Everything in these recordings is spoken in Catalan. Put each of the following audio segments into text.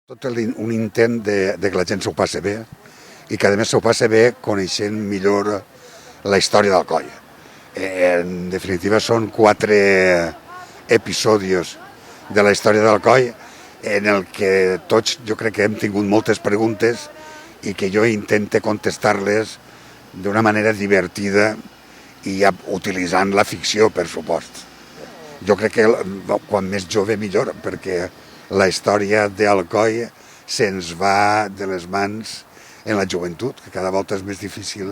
Tot un intent de que la gent s'ho passi bé i que a més s'ho passi bé coneixent millor la història d'Alcoi. En definitiva són 4 episodis de la història d'Alcoi en el que tots jo crec que hem tingut moltes preguntes i que jo intente contestar-les d'una manera divertida i utilitzant la ficció, per supost. Jo crec que quan més jove millor, perquè la història d'Alcoi se'ns va de les mans en la joventut, que cada volta és més difícil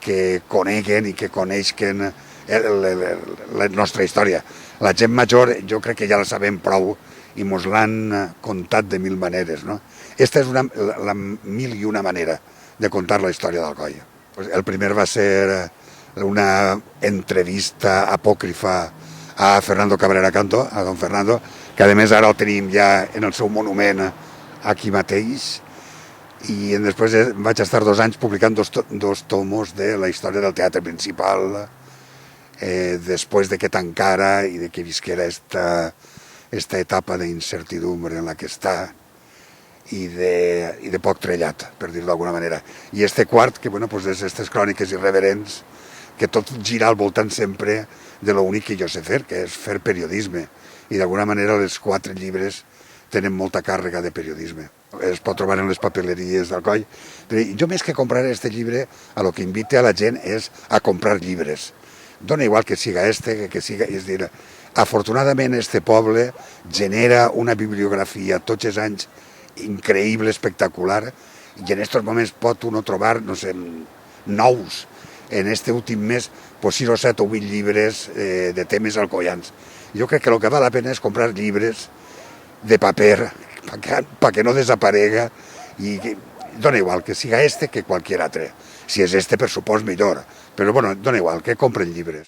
que coneguen i que coneixen la nostra història. La gent major jo crec que ja la sabem prou i mos l'han contat de mil maneres, no? Esta és la mil i una manera de contar la història d'Alcoi. El primer va ser una entrevista apòcrifa a Fernando Cabrera Canto, a don Fernando, que a més ara el tenim ja en el seu monument aquí mateix, i després vaig estar 2 anys publicant dos tomos de la història del teatre principal, després de que tancara i de que visquera esta etapa d'incertidumbre en la que està i de poc trellat, per dir-ho d'alguna manera. I este quart, que bueno, és aquestes cròniques irreverents, que tot gira al voltant sempre de l'únic que jo sé fer, que és fer periodisme. I d'alguna manera els 4 llibres tenen molta càrrega de periodisme. Es pot trobar en les papeleries d'Alcoi. Jo més que comprar aquest llibre, a lo que invite a la gent és a comprar llibres. Dona igual que siga que siga... És dir, afortunadament este poble genera una bibliografia tots els anys increïble, espectacular, i en aquests moments pot uno trobar, no sé, nous. En este últim mes, 6 o 7 o 8 llibres de temes alcoians. Jo crec que el que val la pena és comprar llibres de paper perquè no desaparega i dona igual que siga que qualsevol altre. Si és per supost millor, però bueno, dona igual que compren llibres.